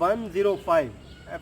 105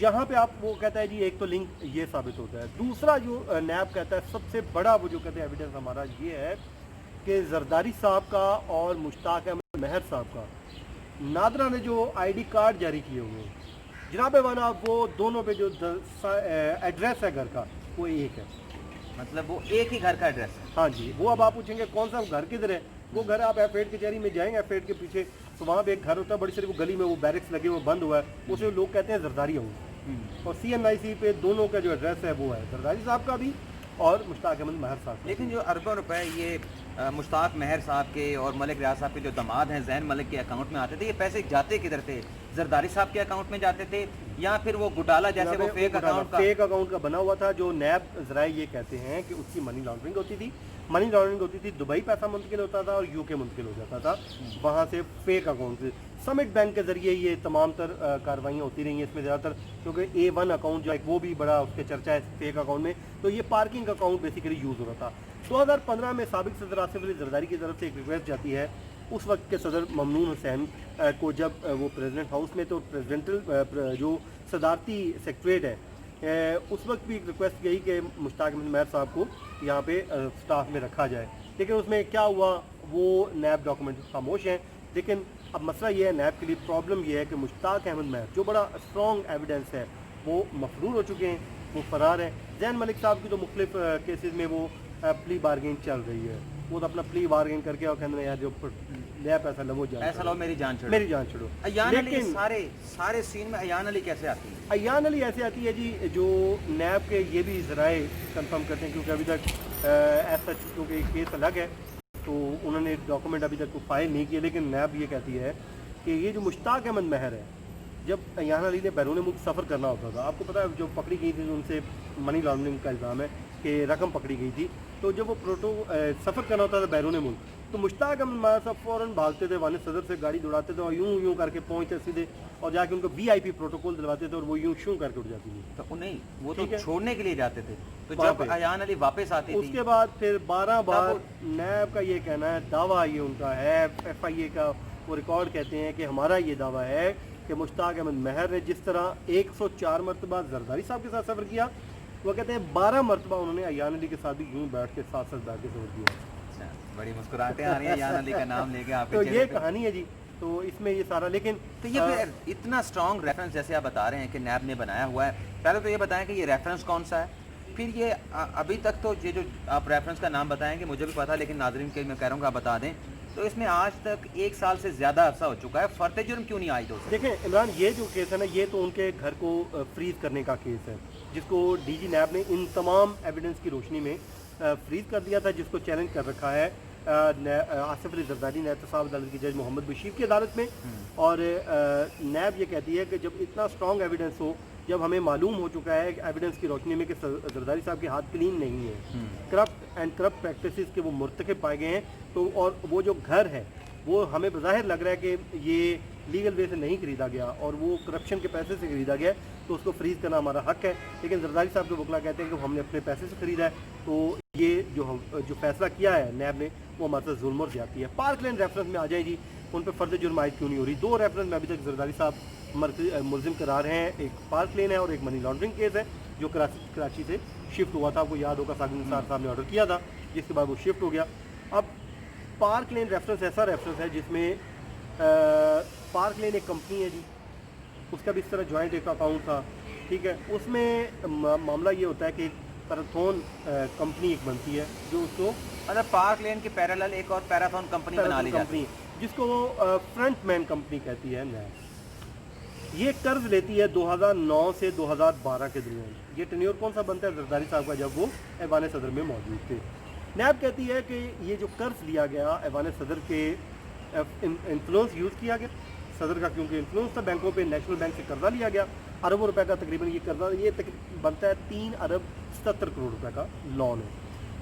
یہاں پہ آپ وہ کہتا ہے جی ایک تو لنک یہ ثابت ہوتا ہے، دوسرا جو نیب کہتا ہے سب سے بڑا وہ جو کہتے ہیں ایویڈنس ہمارا یہ ہے کہ زرداری صاحب کا اور مشتاق احمد مہر صاحب کا نادرا نے جو آئی ڈی کارڈ جاری کیے ہوئے ہیں جناب والا، وہ دونوں پہ جو ایڈریس ہے گھر کا وہ ایک ہے، مطلب وہ ایک ہی گھر کا ایڈریس ہے؟ ہاں جی۔ وہ اب آپ پوچھیں گے کون سا گھر کدھر ہے، وہ گھر آپ ایف ایڈ کچہری میں جائیں گے، ایف ایڈ کے پیچھے تو وہاں پہ ایک گھر ہوتا ہے بڑی ساری، وہ گلی میں وہ بیرکس لگے ہوئے بند ہوا ہے، اسے لوگ کہتے ہیں زرداری ہاؤس، اور سی این آئی سی پہ دونوں کا جو ایڈریس ہے وہ ہے زرداری صاحب کا بھی اور مشتاق احمد مہر صاحب کا۔ لیکن جو اربوں روپے یہ مشتاق مہر صاحب کے اور ملک ریاض صاحب کے جو داماد ہیں زین ملک کے اکاؤنٹ میں آتے تھے، یہ پیسے جاتے کدھر تھے؟ زرداری صاحب کے اکاؤنٹ میں جاتے تھے یا پھر وہ گھوٹالا جیسے وہ فیک اکاؤنٹ کا بنا ہوا تھا، جو نیب ذرائع یہ کہتے ہیں کہ اس کی منی لانڈرنگ ہوتی تھی، منی لانڈرنگ ہوتی تھی، دبئی پیسہ منتقل ہوتا تھا اور یو کے منتقل ہو جاتا تھا وہاں سے فیک اکاؤنٹ سے۔ سمٹ بینک کے ذریعے یہ تمام تر کاروائیاں ہوتی رہی ہیں اس میں زیادہ تر، کیونکہ A1 اکاؤنٹ جو ہے وہ بھی بڑا اس کے چرچا ہے فیک اکاؤنٹ میں، تو یہ پارکنگ اکاؤنٹ بیسیکلی یوز ہو رہا تھا۔ 2015 میں سابق صدر آصف علی زرداری کی طرف سے ایک ریکویسٹ جاتی ہے اس وقت کے صدر ممنون حسین کو، جب وہ پریزیڈنٹ ہاؤس میں تو پریزیڈنٹل جو صدارتی سیکریٹریٹ ہے اس وقت بھی ایک ریکویسٹ گئی کہ مشتاق احمد مہر صاحب کو یہاں پہ سٹاف میں رکھا جائے، لیکن اس میں کیا ہوا وہ نیب ڈاکومنٹ خاموش ہیں۔ لیکن اب مسئلہ یہ ہے نیب کے لیے پرابلم یہ ہے کہ مشتاق احمد مہر جو بڑا اسٹرانگ ایویڈنس ہے وہ مفرور ہو چکے ہیں، وہ فرار ہیں۔ زین ملک صاحب کی تو مختلف کیسز میں وہ پلی بارگینگ چل رہی ہے، وہ تو اپنا پلی بارگینگ کر کے اور کہتے ہیں یار جو نیا پیسہ لو ایسا لو میری جان چھوڑو، میری جان چھوڑو۔ ایان علی سارے سین میں ایان علی کیسے آتی ہے؟ ایان علی ایسے آتی ہے جی، جو نیب کے یہ بھی ذرائع کنفرم کرتے ہیں، کیونکہ ابھی تک ایسا کیونکہ کیس الگ ہے تو انہوں نے ڈاکومنٹ ابھی تک فائل نہیں کیے، لیکن نیب یہ کہتی ہے کہ یہ جو مشتاق احمد مہر ہے، جب ایان علی نے بیرون ملک سفر کرنا ہوتا تھا، آپ کو پتہ ہے جو پکڑی گئی تھی ان سے منی لانڈرنگ کا الزام ہے کہ رقم پکڑی گئی تھی، تو جب وہ سفر کرنا ہوتا تھا بیرون ملک تو مشتاق احمد مہر صاحب فوراً بھاگتے تھے، وان صدر سے گاڑی دوڑاتے تھے اور یوں کر کے پہنچتے سیدھے اور جا کے ان کو VIP پروٹوکول دلواتے تھے اور وہ یوں کر کے اٹھ جاتی تھی۔ تو نہیں، وہ تو چھوڑنے کے لیے جاتے تھے، تو جب ایان علی واپس آتی تھی اس کے بعد پھر 12 بار نیب کا یہ کہنا ہے، دعویٰ یہ ان کا ہے، FIA کا وہ ریکارڈ کہتے ہیں کہ ہمارا یہ دعویٰ ہے کہ مشتاق احمد مہر نے جس طرح 104 مرتبہ زرداری صاحب کے ساتھ سفر کیا، وہ کہتے ہیں 12 مرتبہ انہوں نے ایان علی کے ساتھ بھی یوں بیٹھ کے ساتھ بیٹھ کے سفر کیا۔ بڑی مسکراہٹیں آ رہی ہیں ایان علی کا نام لے کے آپ کے تو چہرے یہ پہ۔ کہانی ہے جی، تو اس میں یہ سارا، لیکن تو یہ پھر اتنا اسٹرانگ ریفرنس جیسے آپ بتا رہے ہیں کہ نیب نے بنایا ہوا ہے، پہلے تو یہ بتائیں کہ یہ ریفرنس کون سا ہے، پھر یہ ابھی تک تو یہ جو آپ ریفرنس کا نام بتائیں گے مجھے بھی پتا، لیکن ناظرین کے میں کہہ رہا ہوں کہ آپ بتا دیں، تو اس میں آج تک 1 سال سے زیادہ عرصہ ہو چکا ہے، فرد جرم کیوں نہیں عائد ہو سکتا؟ دیکھیں عمران، یہ جو کیس ہے نا، یہ تو ان کے گھر کو فریز کرنے کا کیس ہے، جس کو DG نیب نے ان تمام ایویڈنس کی روشنی میں فریز کر دیا تھا، جس کو چیلنج کر رکھا ہے آصف علی زرداری نے احتساب عدالت کی جج محمد بشیر کی عدالت میں۔ اور نیب یہ کہتی ہے کہ جب اتنا اسٹرانگ ایویڈنس ہو، جب ہمیں معلوم ہو چکا ہے ایویڈنس کی روشنی میں کہ زرداری صاحب کے ہاتھ کلین نہیں ہے، کرپٹ پریکٹسز کے وہ مرتکب پائے گئے ہیں، تو اور وہ جو گھر ہے وہ ہمیں بظاہر لگ رہا ہے کہ یہ لیگل وے سے نہیں خریدا گیا اور وہ کرپشن کے پیسے سے خریدا گیا ہے، تو اس کو فریز کرنا ہمارا حق ہے، لیکن زرداری صاحب کے وکلا کہتے ہیں کہ ہم نے اپنے پیسے سے خریدا ہے، تو یہ جو فیصلہ کیا ہے نیب نے وہ ہمارے ساتھ ظلم اور زیادتی ہے۔ پارک لین ریفرنس میں آ جائیں جی، ان پہ فرد جرم عائد کیوں نہیں ہو رہی؟ 2 ریفرنس میں ابھی تک زرداری صاحب ملزم قرار ہیں، ایک پارک لین ہے اور ایک منی لانڈرنگ کیس ہے جو کراچی سے شفٹ ہوا تھا، آپ کو یاد ہوگا ساکن نثار صاحب نے آرڈر کیا تھا، جس کے بعد وہ شفٹ ہو گیا۔ اب پارک لین ریفرنس ایسا ریفرنس ہے جس میں پارک لین ایک کمپنی ہے جی، اس کا بھی اس طرح جوائنٹ ایک اکاؤنٹ تھا، ٹھیک ہے، اس میں معاملہ یہ ہوتا ہے کہ پیراتھون کمپنی ایک بنتی ہے جو اس کو مطلب پارک لین کے پیرالل ایک اور پیراتھون کمپنی بنا لی جاتی ہے، جس کو وہ فرنٹ مین کمپنی کہتی ہے نیب۔ یہ قرض لیتی ہے 2009 سے 2012 کے درمیان۔ یہ ٹینیور کون سا بنتا ہے؟ زرداری صاحب کا، جب وہ ایوان صدر میں موجود تھے۔ نیب کہتی ہے کہ یہ جو قرض لیا گیا ایوان صدر کے انفلوئنس یوز کیا گیا صدر کا، کیونکہ انفلوئنس تھا بینکوں پہ، نیشنل بینک سے قرضہ لیا گیا اربوں روپے کا، تقریباً یہ قرضہ یہ بنتا ہے 3 ارب 77 کروڑ روپے کا لون ہے۔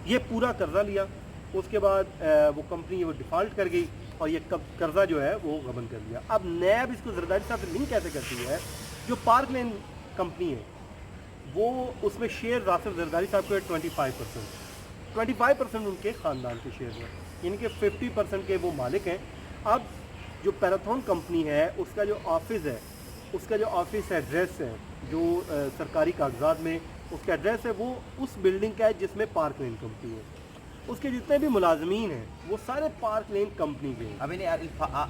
یہ پورا قرضہ لیا، اس کے بعد وہ کمپنی وہ ڈیفالٹ کر گئی اور یہ قرضہ جو ہے وہ غبن کر لیا۔ اب نیب اس کو زرداری صاحب سے لنک کیسے کرتی ہے؟ جو پارک لین کمپنی ہے وہ اس میں شیئر راسف زرداری صاحب کو 25% ان کے خاندان کے شیئر ہیں، یعنی کہ 50% کے وہ مالک ہیں۔ اب جو پیراتھون کمپنی ہے اس کا جو آفس ہے اس کا جو آفس ایڈریس ہے، جو سرکاری کاغذات میں اس کا ایڈریس ہے، وہ اس بلڈنگ کا ہے جس میں پارک لین کمپنی ہے. اس کے جتنے بھی ملازمین ہیں وہ سارے پارک لین کمپنی کے ہیں. اب انہیں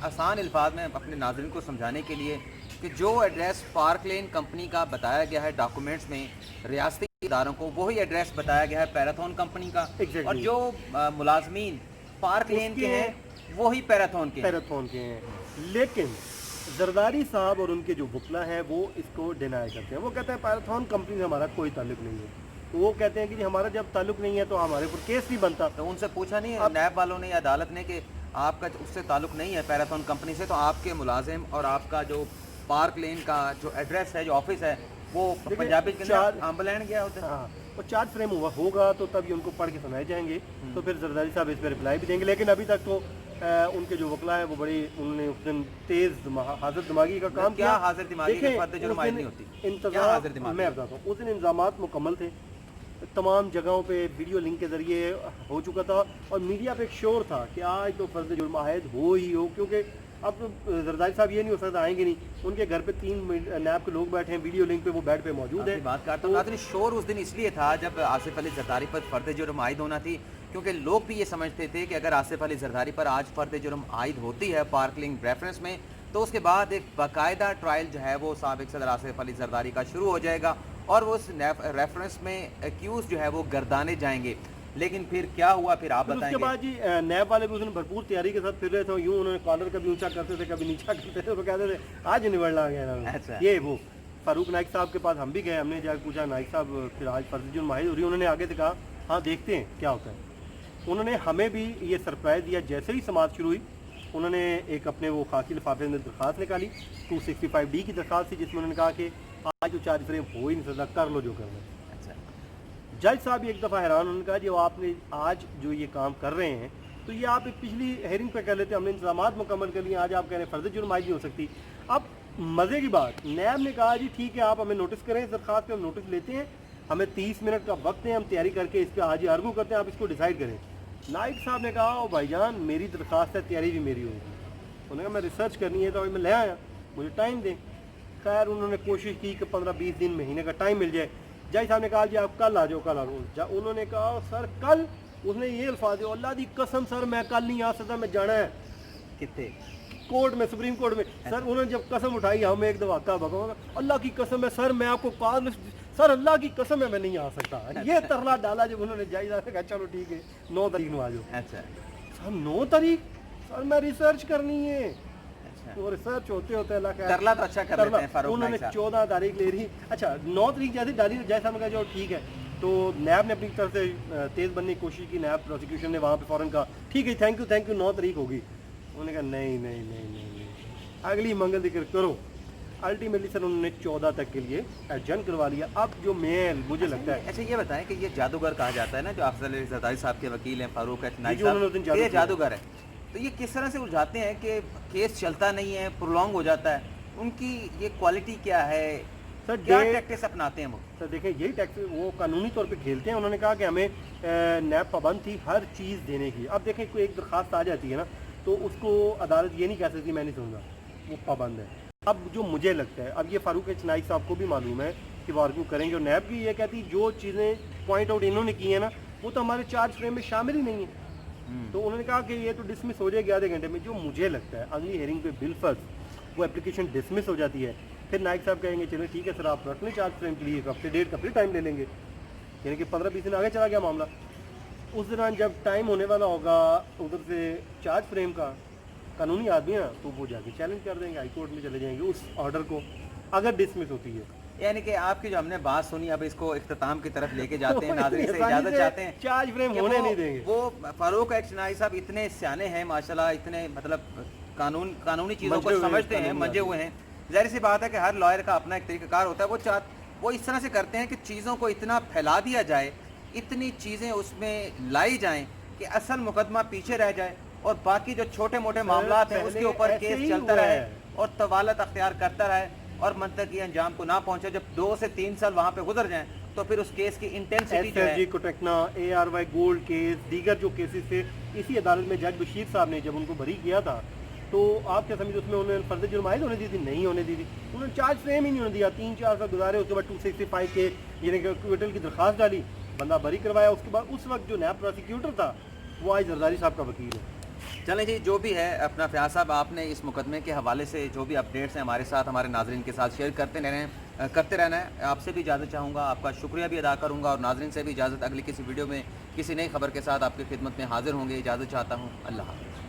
آسان الفاظ میں اپنے ناظرین کو سمجھانے کے لیے کہ جو ایڈریس پارک لین کمپنی کا بتایا گیا ہے ڈاکومنٹس میں ریاستی اداروں کو، وہی ایڈریس بتایا گیا ہے پیراتھون کمپنی کا. Exactly. اور جو ملازمین پارک لین کے ہیں وہی پیراتھون کے ہیں. لیکن زرداری صاحب اور ان کے جو وکلا ہیں وہ اس کو ڈینائی کرتے ہیں. وہ کہتے ہیں پیراتھون کمپنی سے ہمارا کوئی تعلق نہیں ہے. وہ کہتے ہیں کہ جی ہمارا جب تعلق نہیں ہے تو ہمارے اوپر کیس نہیں بنتا. تو ان سے پوچھا نہیں ہے نیب والوں نے یا عدالت نے کہ آپ کا اس سے تعلق نہیں ہے پیراتھون کمپنی سے، تو آپ کے ملازم اور آپ کا جو پارک لین کا جو ایڈریس ہے، جو آفس ہے، وہ پنجابی کے اندر آمبلینڈ گیا ہوتا ہے. ہاں، وہ چارج فریم ہوا ہوگا تو تب یہ ان کو پڑھ کے سنائے جائیں گے، تو پھر زرداری صاحب اس پہ رپلائی بھی دیں گے. لیکن ابھی تک تو ان کے جو وکلا ہیں وہ بڑی انہوں نے اس دن تیز حاضر دماغی کا کام کیا. حاضر دماغی کے فرد جرم عائد نہیں ہوتی. انتظام میں بتاتا ہوں، اس دن انتظامات مکمل تھے. تمام جگہوں پہ ویڈیو لنک کے ذریعے ہو چکا تھا اور میڈیا پہ ایک شور تھا کہ آج تو فرض جرم عائد ہو ہی ہو، کیونکہ اب زرداری صاحب یہ نہیں ہو سکتا آئیں گے نہیں. ان کے گھر پہ 3 نیب کے لوگ بیٹھے ہیں، ویڈیو لنک پہ وہ بیڈ پہ موجود ہیں. بات کرتا ہوں شور اس دن اس لیے تھا جب آصف علی زرداری پر فرد جرم عائد ہونا تھی، کیونکہ لوگ بھی یہ سمجھتے تھے کہ اگر آصف علی زرداری پر آج فرد جرم عائد ہوتی ہے پارک لنک ریفرنس میں، تو اس کے بعد ایک باقاعدہ ٹرائل جو ہے وہ سابق صدر آصف علی زرداری کا شروع ہو جائے گا اور وہ اس ریفرنس میں ایکیوز جو ہے وہ گردانے جائیں گے. لیکن پھر کیا ہوا پھر آپ بتائیں گے. اس کے بعد جی نیب والے بھی اس نے بھرپور تیاری کے ساتھ پھر رہے تھے. یوں انہوں نے کالر کبھی اونچا کرتے تھے کبھی نیچا کرتے تھے. وہ کہتے تھے آج نبڑنا گیا یہ وہ. فاروق نائک صاحب کے پاس ہم بھی گئے، ہم نے جا کے پوچھا نائک صاحب پھر آج فرض جرم عائد ہو رہی ہے. انہوں نے آگے سے کہا ہاں دیکھتے ہیں کیا ہوتا ہے. انہوں نے ہمیں بھی یہ سرپرائز دیا. جیسے ہی سماعت شروع ہوئی انہوں نے ایک اپنے وہ خاکی لفافے میں درخواست نکالی، 265D کی درخواست تھی، جس میں انہوں نے کہا کہ آج تو چارج فریم ہو ہی نہیں سکتا، کر لو جو کرنا ہے. جج صاحب ایک دفعہ حیران، انہوں نے کہا جی آپ نے آج جو یہ کام کر رہے ہیں تو یہ آپ ایک پچھلی ہیئرنگ پہ کر لیتے، ہم نے انتظامات مکمل کر لیے، آج آپ کہہ رہے ہیں فرض جرم عائد نہیں ہو سکتی. اب مزے کی بات، نیب نے کہا جی ٹھیک ہے آپ ہمیں نوٹس کریں، اس درخواست پہ ہم نوٹس لیتے ہیں، ہمیں 30 منٹ کا وقت ہے، ہم تیاری کر کے اس پہ آج ہی آرگو کرتے ہیں، آپ اس کو ڈیسائیڈ کریں. نائک صاحب نے کہا او بھائی جان میری درخواست ہے، تیاری بھی میری ہوگی. انہوں نے کہا میں ریسرچ کرنی ہے تو میں لے آیا، مجھے ٹائم دیں. خیر انہوں نے کوشش کی کہ 15-20 دن مہینے کا ٹائم مل جائے. جج صاحب نے کہا جی آپ کل آ جاؤ، کل آ جاؤ. انہوں نے کہا سر کل؟ اس نے یہ الفاظ ہے اللہ دی قسم سر میں کل نہیں آ سکتا، میں جانا ہے کتنے کورٹ میں، سپریم کورٹ میں. سر انہوں نے جب قسم اٹھائی ہم ایک دفعہ کا بگا اللہ کی قسم ہے سر میں آپ کو کال، سر اللہ کی قسم ہے میں نہیں آ سکتا. یہ ترلا ڈالا جب انہوں نے جج صاحب نے کہا چلو ٹھیک ہے 9 تاریخ میں آ جاؤ. اچھا سر 9 تاریخ؟ سر میں ریسرچ کرنی ہے. وہ ریسرچ ہوتے ہوتے اللہ کا ترلا تو اچھا کر لیتے ہیں فاروق انہوں نے 14 تاریخ لے رہی. اچھا 9 تاریخ جیسے ڈالی جج صاحب نے کہا جو ٹھیک ہے، تو نیب نے اپنی طرف سے تیز بننے کی کوشش کی. نیب پروسیکیوشن نے وہاں پہ فوراً کہا ٹھیک ہے تھینک یو 9 تاریخ ہوگی. انہوں نے کہا نہیں اگلی منگل ذکر کرو. الٹیمیٹلی سر انہوں نے 14 تک کے لیے ایڈجن کروا لیا. اب جو مجھے لگتا ہے، اچھا یہ بتائیں کہ یہ جادوگر کہا جاتا ہے نا جو افضل علی زرداری صاحب کے وکیل ہیں فاروق نائک صاحب، یہ جادوگر ہے، تو یہ کس طرح سے الجھاتے ہیں کہ کیس چلتا نہیں ہے، پرولونگ ہو جاتا ہے؟ ان کی یہ کوالٹی کیا ہے؟ سر کیا ٹیکٹس اپناتے ہیں وہ؟ سر دیکھیں یہی ٹیکس وہ قانونی طور پہ کھیلتے ہیں. انہوں نے کہا کہ ہمیں نیب پابند تھی ہر چیز دینے کی. اب دیکھیں کوئی ایک درخواست آ جاتی ہے نا تو اس کو عدالت یہ نہیں کہہ سکتی میں نہیں سنوں گا، وہ پابند ہے. اب جو مجھے لگتا ہے، اب یہ فاروق نائک صاحب کو بھی معلوم ہے کہ وہ آرگو کریں گے، اور نیب کی یہ کہتی جو چیزیں پوائنٹ آؤٹ انہوں نے کی ہیں نا وہ تو ہمارے چارج فریم میں شامل ہی نہیں ہے. تو انہوں نے کہا کہ یہ تو ڈسمس ہو جائے گی آدھے گھنٹے میں. جو مجھے لگتا ہے اگلی ہیئرنگ پہ بالفرض وہ اپلیکیشن ڈسمس ہو جاتی ہے، پھر نائک صاحب کہیں گے چلیں ٹھیک ہے سر آپ رکھ لیں چارج فریم کے لیے، ایک ہفتے ڈیڑھ کا پھر ٹائم لے لیں گے، یعنی کہ 15-20 دن آگے چلا گیا معاملہ. اس دوران جب ٹائم ہونے والا ہوگا ادھر سے چارج فریم کا، قانونی آدمی نا تو وہ جا کے چیلنج کر دیں گے، ہائی کورٹ میں چلے جائیں گے اس آرڈر کو اگر ڈسمس ہوتی ہے. یعنی کہ آپ کی جو ہم نے بات سنی اب اس کو اختتام کی طرف لے کے جاتے ہیں، ناظرین سے اجازت چاہتے ہیں. چارج فریم ہونے نہیں دیں گے. وہ فاروق نائک صاحب اتنے سیانے ہیں ماشاءاللہ، اتنے مطلب قانونی چیزوں کو سمجھتے ہیں، منجے ہوئے ہیں. ظاہر سی بات ہے کہ ہر لائر کا اپنا ایک طریقہ کار ہوتا ہے. وہ اس طرح سے کرتے ہیں کہ چیزوں کو اتنا پھیلا دیا جائے، اتنی چیزیں اس میں لائی جائیں کہ اصل مقدمہ پیچھے رہ جائے اور باقی جو چھوٹے موٹے معاملات ہیں اس کے اوپر کیس چلتا رہے اور طوالت اختیار کرتا رہے اور منطقی انجام کو نہ پہنچے. جب 2 سے 3 سال وہاں پہ گزر جائیں تو پھر اس کیس کی انٹینسٹی جو ہے، کوٹیکنا، ARY گولڈ کیس، دیگر جو کیسز تھے، اسی عدالت میں جج بشیر صاحب نے جب ان کو بری کیا تھا تو آپ کیا سمجھتے اس میں انہوں نے فرض جرم عائد ہونے دی تھی؟ نہیں ہونے دی تھی. انہوں نے چارج فریم ہی نہیں ہونے دیا. 3-4 سال گزارے, اس کے بعد 265 کے یعنی کہ کوئٹل کی درخواست ڈالی, بندہ بری کروایا. اس کے بعد اس وقت جو نائب پروسیکیوٹر تھا وہ آج زرداری صاحب کا وکیل ہے. چلیں جی, جو بھی ہے اپنا فیاض صاحب, آپ نے اس مقدمے کے حوالے سے جو بھی اپڈیٹس ہیں ہمارے ساتھ, ہمارے ناظرین کے ساتھ شیئر کرتے رہنا ہے. آپ سے بھی اجازت چاہوں گا, آپ کا شکریہ بھی ادا کروں گا, اور ناظرین سے بھی اجازت. اگلی کسی ویڈیو میں کسی نئی خبر کے ساتھ آپ کی خدمت میں حاضر ہوں گے. اجازت چاہتا ہوں. اللہ حافظ.